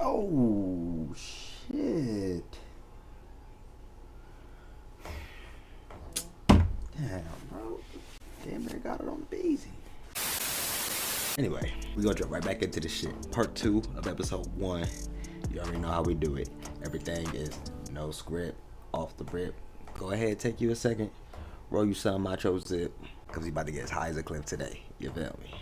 Oh, shit. Damn, bro. Damn, they got it on Beezy. Anyway, we're gonna jump right back into this shit. Part 2 of episode 1. You already know how we do it. Everything is no script, off the rip. Go ahead, take you a second. Roll you some macho zip. Cause he about to get as high as a cliff today. You feel me?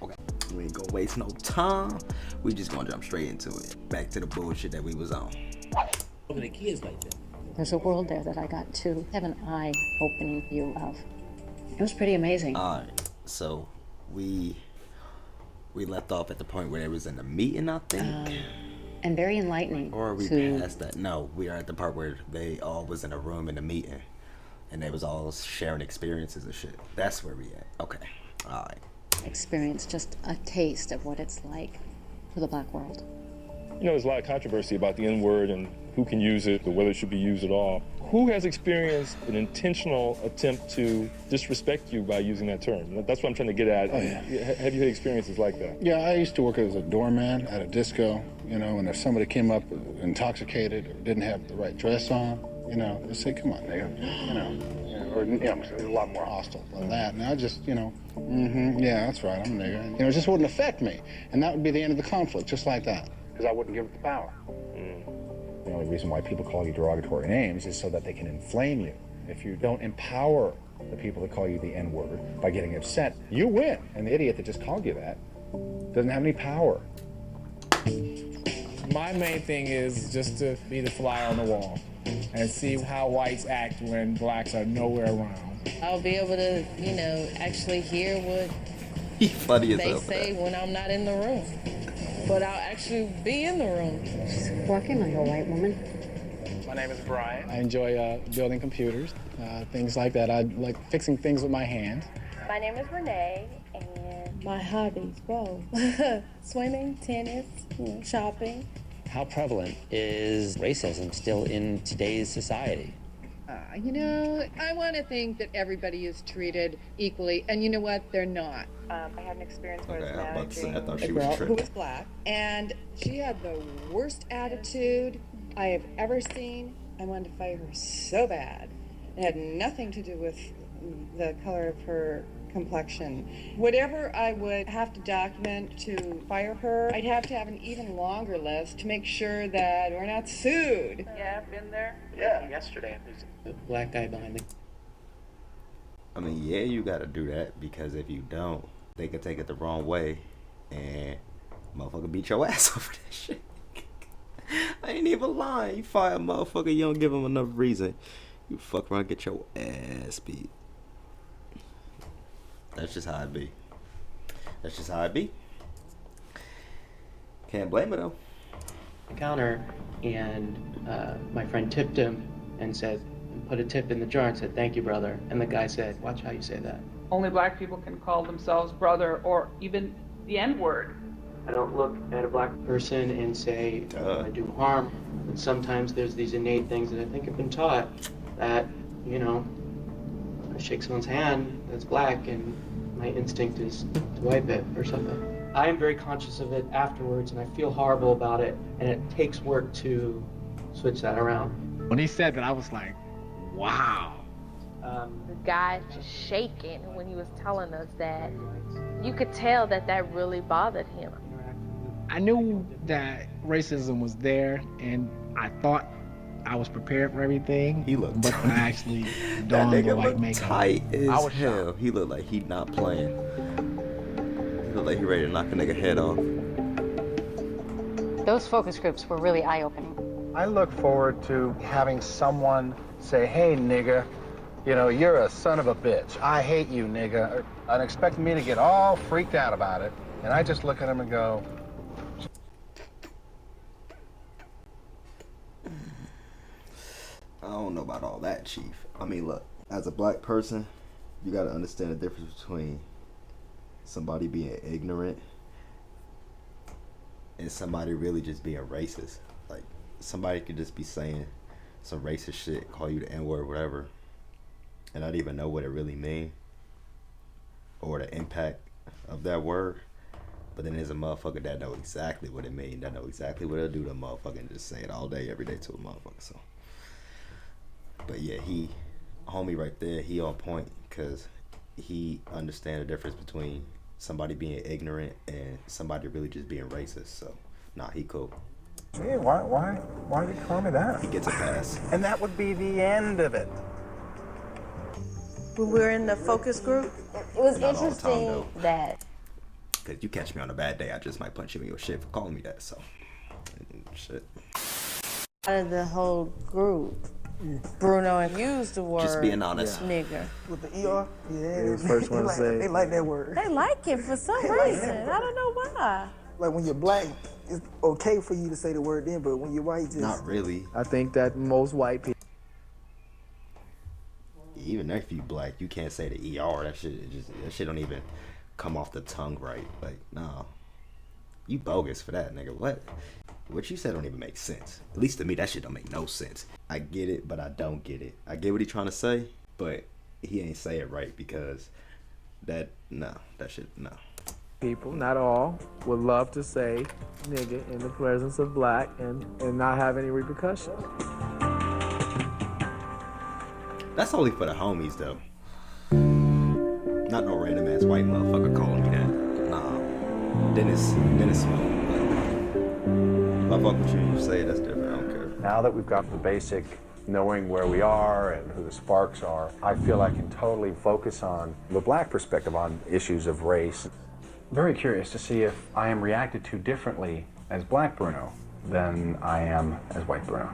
Okay, we ain't gonna waste no time. We just gonna jump straight into it. Back to the bullshit that we was on. Over the kids like that. There's a world there that I got to have an eye-opening view of. It was pretty amazing. Alright, so we left off at the point where it was in the meeting, I think. And very enlightening. Or are we past that? No, we are at the part where they all was in a room in a meeting. And they was all sharing experiences and shit. That's where we at. Okay, alright. Experience just a taste of what it's like for the black world. You know, there's a lot of controversy about the N-word and who can use it or whether it should be used at all. Who has experienced an intentional attempt to disrespect you by using that term? That's what I'm trying to get at. Oh, yeah. Have you had experiences like that? Yeah, I used to work as a doorman at a disco, you know, and if somebody came up intoxicated or didn't have the right dress on, you know, they'd say, come on, nigga, you know, or, you know, a lot more hostile than that. And I just, you know, yeah, that's right, I'm a nigga. You know, it just wouldn't affect me. And that would be the end of the conflict, just like that, because I wouldn't give it the power. The only reason why people call you derogatory names is so that they can inflame you. If you don't empower the people that call you the N-word by getting upset, you win. And the idiot that just called you that doesn't have any power. My main thing is just to be the fly on the wall and see how whites act when blacks are nowhere around. I'll be able to, you know, actually hear what He funny as they hell. say when I'm not in the room. But I'll actually be in the room. She's walking like a white woman. My name is Brian. I enjoy building computers, things like that. I like fixing things with my hands. My name is Renee, and My hobbies, whoa. Swimming, tennis, you know, shopping. How prevalent is racism still in today's society? You know, I want to think that everybody is treated equally, and you know what? They're not. I had an experience where Okay, I I was was about to say, I managing thought A she girl was who tripping. was black, and she had the worst attitude I have ever seen. I wanted to fire her so bad. It had nothing to do with the color of her complexion. Whatever I would have to document to fire her, I'd have to have an even longer list to make sure that we're not sued. Yeah, I've been there. Yeah. Yesterday, there's a black guy behind the... I mean, yeah, you gotta do that because if you don't, they could take it the wrong way and motherfucker beat your ass over that shit. I ain't even lying. You fire a motherfucker, you don't give him enough reason. You fuck around and get your ass beat. That's just how it be. That's just how it be. Can't blame it though. Counter, and my friend tipped him and said, put a tip in the jar and said, "Thank you, brother." And the guy said, "Watch how you say that." Only black people can call themselves brother or even the N-word. I don't look at a black person and say, I do harm. But sometimes there's these innate things that I think have been taught that, you know, I shake someone's hand that's black and my instinct is to wipe it or something. I am very conscious of it afterwards and I feel horrible about it, and it takes work to switch that around. When he said that, I was like, wow. The guy just shaking when he was telling us that. You could tell that that really bothered him. I knew that racism was there, and I thought I was prepared for everything. He looked but when I actually that donned the nigga white looked makeup, tight as I was hell. shocked. He looked like he not playing. He looked like he ready to knock a nigga head off. Those focus groups were really eye-opening. I look forward to having someone say, hey, nigga, you know, you're a son of a bitch. I hate you, nigga. And expect me to get all freaked out about it. And I just look at him and go, I don't know about all that, Chief. I mean, look, as a black person, you gotta understand the difference between somebody being ignorant and somebody really just being racist. Like, somebody could just be saying some racist shit, call you the N-word, whatever, and not even know what it really mean or the impact of that word. But then there's a motherfucker that know exactly what it mean, that know exactly what it'll do to a motherfucker, and just say it all day, every day to a motherfucker. So, but yeah, he, homie right there, he on point, because he understand the difference between somebody being ignorant and somebody really just being racist. So, nah, he cool. Yeah, why did you call me that? He gets a pass. And that would be the end of it. When we were in the focus group, It was Not all the time, interesting though. that Because you catch me on a bad day, I just might punch you in your shit for calling me that. So, shit. out of the whole group, Bruno used the word Just being honest. nigger. With the ER? Yeah. He was the first one to say it. They like that word. They like it for some reason. I don't know why. Like when you're black, it's okay for you to say the word then, but when you're white, just... Not really. I think that most white people... Even if you black, you can't say the ER. That shit don't even come off the tongue right. Like, nah. You bogus for that, nigga. What you said don't even make sense. At least to me, that shit don't make no sense. I get it, but I don't get it. I get what he trying to say, but he ain't say it right, because that shit, no. People, not all, would love to say nigga in the presence of black and not have any repercussions. That's only for the homies, though. Not no random ass white motherfucker calling me that. Nah. Dennis Smith. If I fuck with you say it, that's different. I don't care. Now that we've got the basic knowing where we are and who the sparks are, I feel I can totally focus on the black perspective on issues of race. Very curious to see if I am reacted to differently as black Bruno than I am as white Bruno.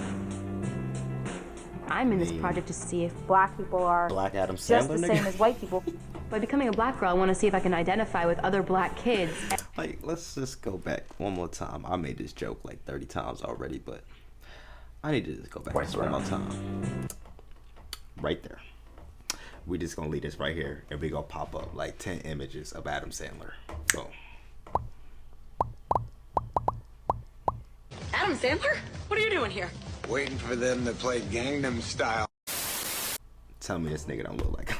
I'm in this project to see if black people are Black Adam just Sandler, the nigga? same as white people. By becoming a black girl, I want to see if I can identify with other black kids. Like, let's just go back one more time. I made this joke like 30 times already, but I need to just go back just one more time. Right there. We just gonna leave this right here, and we gonna pop up like 10 images of Adam Sandler. Boom. Adam Sandler? What are you doing here? Waiting for them to play Gangnam Style. Tell me this nigga don't look like him.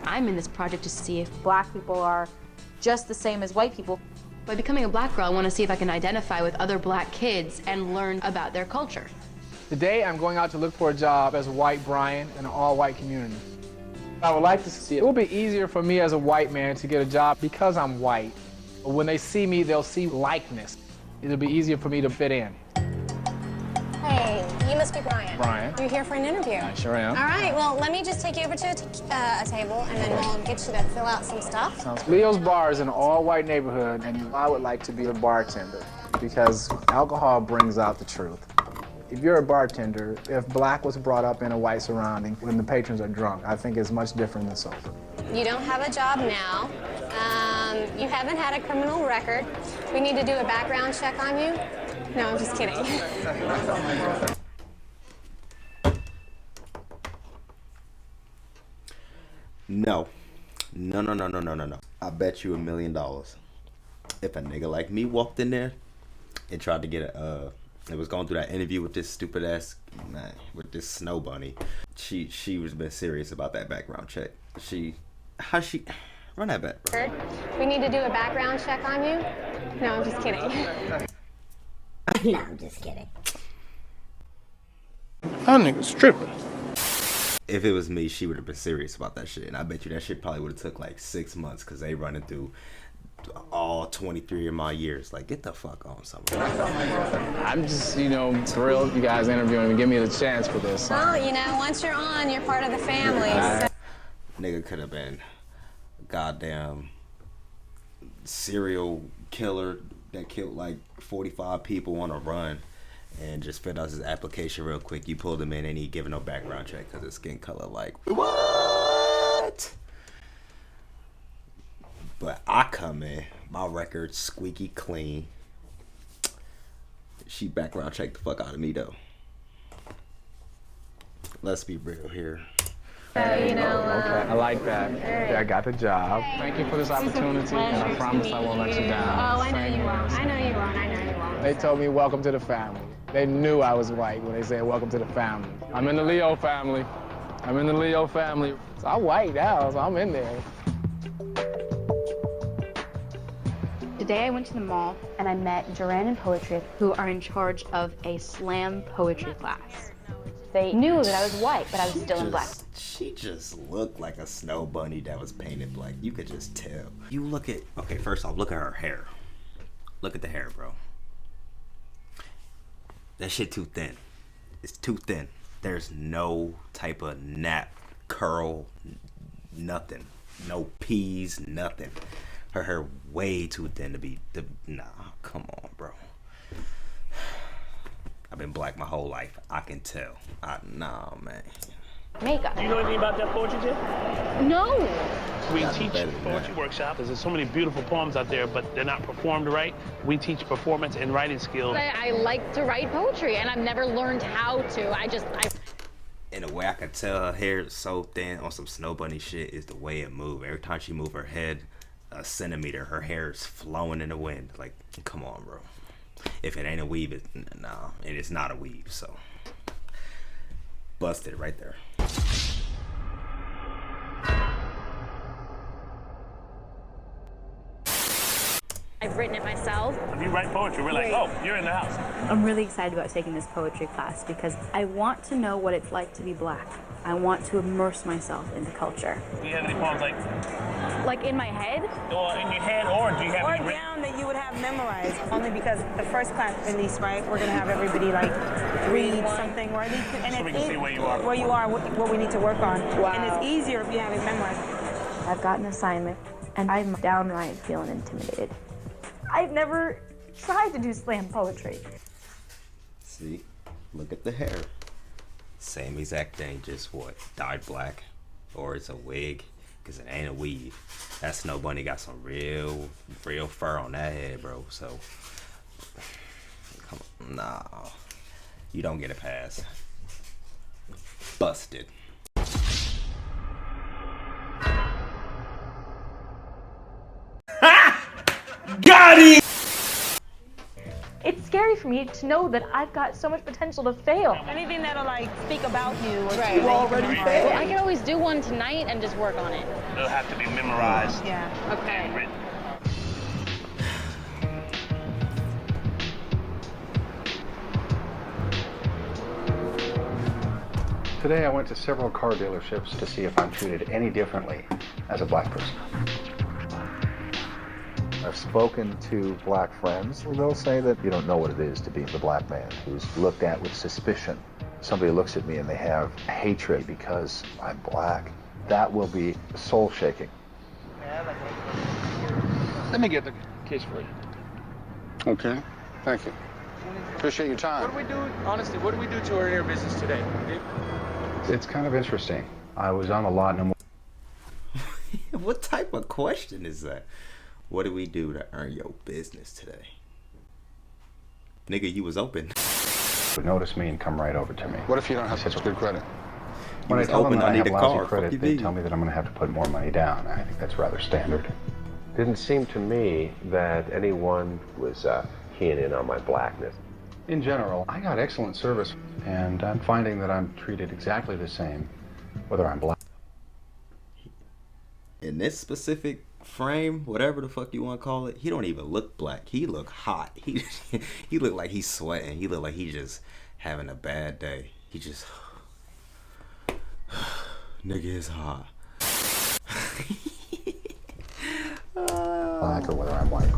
I'm in this project to see if black people are just the same as white people. By becoming a black girl, I want to see if I can identify with other black kids and learn about their culture. Today, I'm going out to look for a job as a white Brian in an all-white community. I would like to see it. It will be easier for me as a white man to get a job because I'm white. But when they see me, they'll see likeness. It'll be easier for me to fit in. Hey, you must be Brian. Brian. You're here for an interview. I sure am. All right, well, let me just take you over to a table, and then we'll get you to fill out some stuff. Leo's Bar is an all-white neighborhood, and I would like to be a bartender because alcohol brings out the truth. If you're a bartender, if black was brought up in a white surrounding when the patrons are drunk, I think it's much different than sober. You don't have a job now. You haven't had a criminal record. We need to do a background check on you. No, I'm just kidding. No. I bet you $1 million. If a nigga like me walked in there and tried to get it was going through that interview with this stupid ass man, with this snow bunny. She was been serious about that background check. Run that back, bro. We need to do a background check on you. No, I'm just kidding. No, I'm just kidding. That nigga's tripping. If it was me, she would have been serious about that shit, and I bet you that shit probably would have took like 6 months because they running through all 23 of my years. Like, get the fuck on somewhere. I'm just, thrilled you guys interviewing me, give me the chance for this. Well, once you're on, you're part of the family. So. Nigga could have been goddamn serial killer that killed like 45 people on a run and just filled out his application real quick. You pulled him in and he giving no background check because his skin color. Like, what? But I come in, my record squeaky clean. She background checked the fuck out of me though. Let's be real here. Okay, I like that. I got the job. Thank you for this opportunity, and I promise I won't let you down. Oh, I know you won't. I know you won't. They told me welcome to the family. They knew I was white when they said, welcome to the family. I'm in the Leo family. I'm in the Leo family. So I'm white now, so I'm in there. Today I went to the mall and I met Duran and Poetry, who are in charge of a slam poetry class. They knew that I was white, but I was still in black. She just looked like a snow bunny that was painted black. You could just tell. You look at, okay, first off, look at her hair. Look at the hair, bro. That shit too thin. It's too thin. There's no type of nap, curl, nothing. No P's, nothing. Her hair way too thin to be, nah, come on, bro. I've been black my whole life. I can tell. Nah, man. Makeup. Do you know anything about that poetry, Jim? No. We teach poetry workshops. There's so many beautiful poems out there, but they're not performed right. We teach performance and writing skills. I like to write poetry, and I've never learned how to. In a way, I could tell her hair is so thin on some snow bunny shit is the way it moves. Every time she move her head a centimeter, her hair is flowing in the wind. Like, come on, bro. If it ain't a weave, nah, and it's not a weave, so. Busted right there. I've written it myself. If you write poetry, we're like, oh, you're in the house. I'm really excited about taking this poetry class because I want to know what it's like to be black. I want to immerse myself into culture. Do you have any poems like in my head? Or in your head, or do you have any down that you would have memorized? Only because the first class, at least, right, we're gonna have everybody like read something, or at least, and so we can see where you are. Where you are, what we need to work on. Wow. And it's easier if you have it memorized. I've got an assignment, and I'm downright feeling intimidated. I've never tried to do slam poetry. See, look at the hair. Same exact thing, just what? Dyed black, or it's a wig, because it ain't a weave. That snow bunny got some real fur on that head, bro. So, come on, nah, you don't get a pass. Busted. Got it! It's scary for me to know that I've got so much potential to fail. Anything that'll like speak about you. Or Right. you already failed. Well, I can always do one tonight and just work on it. It'll have to be memorized. Yeah. Okay. And written. Today I went to several car dealerships to see if I'm treated any differently as a black person. I've spoken to black friends. They'll say that you don't know what it is to be the black man who's looked at with suspicion. Somebody looks at me and they have hatred because I'm black. That will be soul-shaking. Let me get the case for you. Okay, thank you. Appreciate your time. What do we do, honestly, what do we do to earn your business today? It's kind of interesting. I was on the lot no more. What type of question is that? What do we do to earn your business today? Nigga, you was open. Would notice me and come right over to me. What if you don't have such good credit? When I tell them that I have a lousy car. credit, they tell me that I'm going to have to put more money down. I think that's rather standard. Didn't seem to me that anyone was keying in on my blackness. In general, I got excellent service, and I'm finding that I'm treated exactly the same, whether I'm black. In this specific frame, whatever the fuck you want to call it, he don't even look black. He look hot. He look like he's sweating. He look like he's just having a bad day. He just nigga is hot. Black or whether I'm white.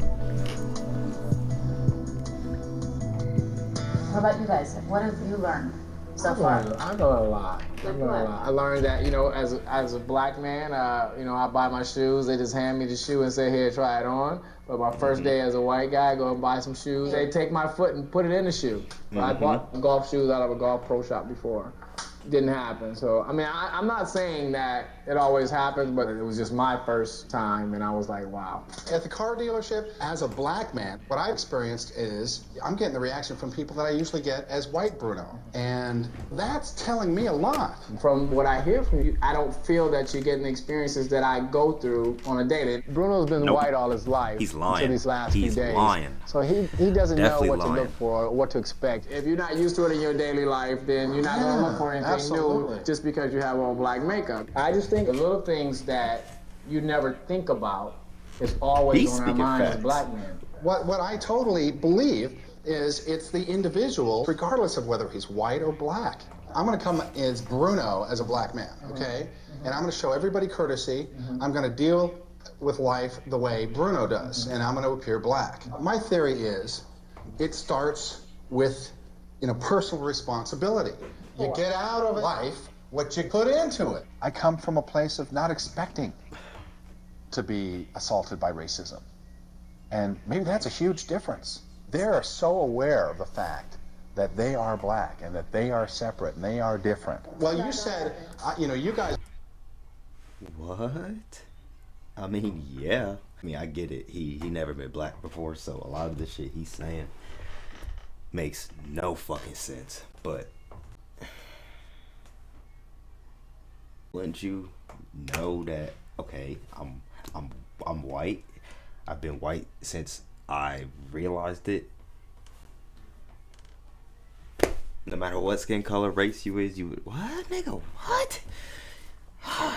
How about you guys? What have you learned so far? I learned a lot. I learned that, you know, as a black man, you know, I buy my shoes. They just hand me the shoe and say, here, try it on. But my first day as a white guy, go and buy some shoes. They take my foot and put it in the shoe. So I bought golf shoes out of a golf pro shop before. didn't happen. So, I mean, I'm not saying that it always happens, but it was just my first time, and I was like, wow. At the car dealership, as a black man, what I experienced is I'm getting the reaction from people that I usually get as white Bruno. And that's telling me a lot. From what I hear from you, I don't feel that you're getting the experiences that I go through on a daily. Bruno's been white all his life. He's lying. Until these last few days. He's lying. So he doesn't Definitely know what lying. to look for or what to expect. If you're not used to it in your daily life, then you're not going to look for anything new just because you have all black makeup. I just think the little things that you never think about is always on our minds as black men. What I totally believe is it's the individual, regardless of whether he's white or black. I'm going to come as Bruno as a black man, okay? And I'm going to show everybody courtesy. I'm going to deal with life the way Bruno does, and I'm going to appear black. My theory is it starts with, personal responsibility. You get out of life what you put into it. I come from a place of not expecting to be assaulted by racism. And maybe that's a huge difference. They're so aware of the fact that they are black and that they are separate and they are different. Well, you said, you guys... What? I mean, yeah. I mean, I get it. He never been black before, so a lot of the shit he's saying makes no fucking sense. But wouldn't you know that, okay, I'm white. I've been white since I realized it. No matter what skin color, race you is, you would, what, nigga, what?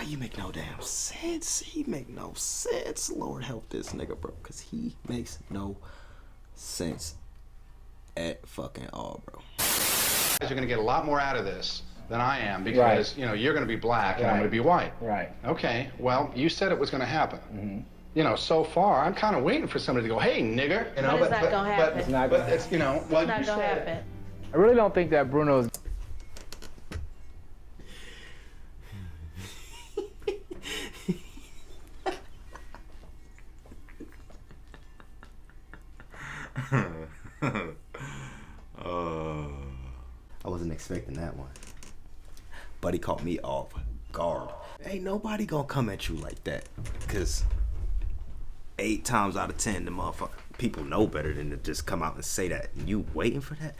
You make no damn sense. He make no sense. Lord help this nigga, bro, because he makes no sense at fucking all, bro. You're going to get a lot more out of this than I am because, you're going to be black and I'm going to be white. Right. Okay, well, you said it was going to happen. So far, I'm kind of waiting for somebody to go, hey, nigger. But it's not going to happen. It's not going to happen. It's not going to happen. I really don't think that Bruno's... I wasn't expecting that one. But he caught me off guard. Ain't nobody gonna come at you like that. Because 8 times out of 10, the motherfucker, people know better than to just come out and say that. And you waiting for that?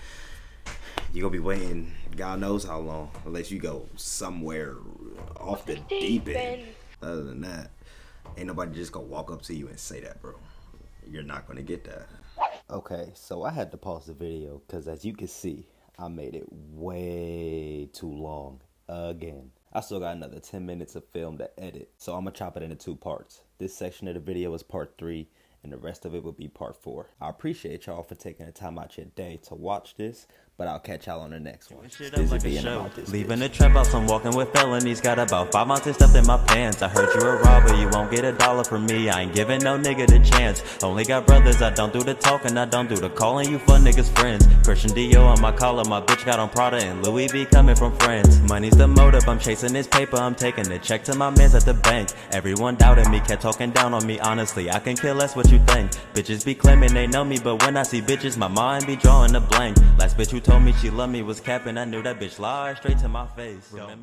You're gonna be waiting God knows how long. Unless you go somewhere off the deep end. Other than that, ain't nobody just gonna walk up to you and say that, bro. You're not gonna get that. Okay, so I had to pause the video because as you can see, I made it way too long again. I still got another 10 minutes of film to edit, so I'm gonna chop it into 2 parts. This section of the video is part 3, and the rest of it will be part 4. I appreciate y'all for taking the time out your day to watch this, but I'll catch y'all on the next one. Leaving the trap house, I'm walking with felonies. Got about 5 months stuffed in my pants. I heard you a robber, you won't get $1 from me. I ain't giving no nigga the chance. Only got brothers, I don't do the talking, I don't do the calling. You fun niggas friends. Christian Dior on my collar, my bitch got on Prada and Louis V coming from friends. Money's the motive, I'm chasing this paper, I'm taking the check to my mans at the bank. Everyone doubted me, kept talking down on me. Honestly, I can care less what you think. Bitches be claiming they know me, but when I see bitches, my mind be drawing a blank. Last bitch who told me she loved me was capping. I knew that bitch lied straight to my face. Remember